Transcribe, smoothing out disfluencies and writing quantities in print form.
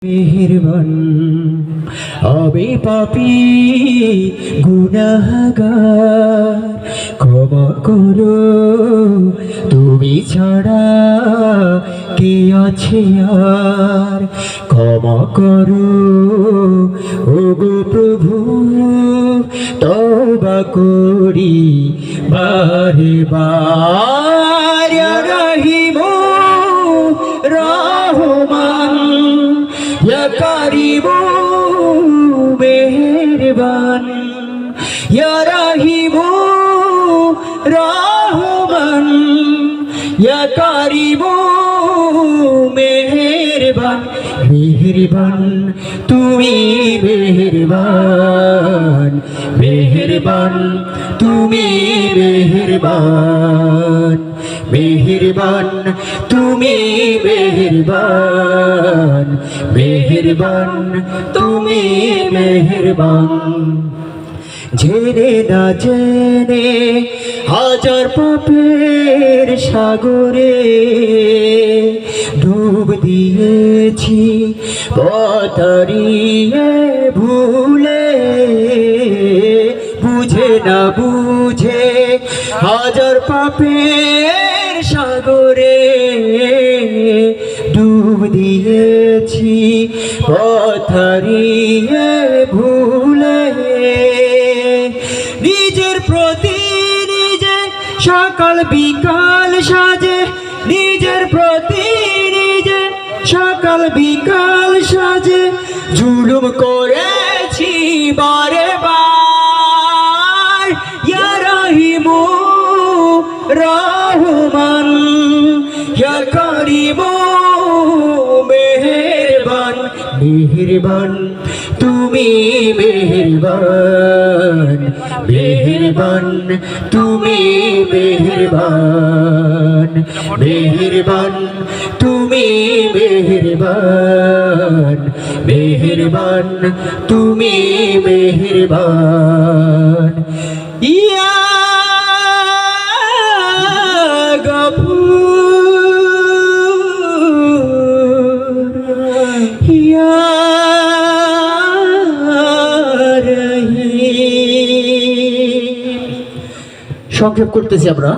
মেহেরবান আমি পাপী গুনাহগার, ক্ষমা করো তুমি ছাড়া কে আছে আর। ক্ষমা করো ওগো প্রভু, তওবা করি বারে বার। ইয়া রহিমু রহমান, ইয়া কারিমু মেহেরবান, ইয়া রহিমু রহমান, ইয়া কারিমু মেহেরবান। মেহেরবান তুমি মেহেরবান, মেহেরবান তুমি মেহেরবান, মেহেরবান তুমি মেহেরবান, মেহেরবান তুমি মেহেরবান। জেনে না জেনে হাজার পাপের সাগরে ডুব দিয়েছি পথ হারিয়ে ভুলে। বুঝে না বুঝে হাজার পাপের সাগরে ডুব দিয়েছি পথ হারিয়ে ভুলে। নিজের প্রতি নিজে সকাল বিকাল সাজে, নিজের প্রতি নিজে সকাল বিকাল সাজে জুলুম করেছি বারে বার। ইয়া রহিমু রহমান, ইয়া কারিমু মেহেরবান। মেহেরবান তুমি মেহেরবান, মেহেরবান তুমি মেহেরবান, মেহেরবান তুমি মেহেরবান, মেহেরবান তুমি মেহেরবান। ইয়া গফুর, ইয়া রহিম। সংক্ষেপ করতেছি আমরা।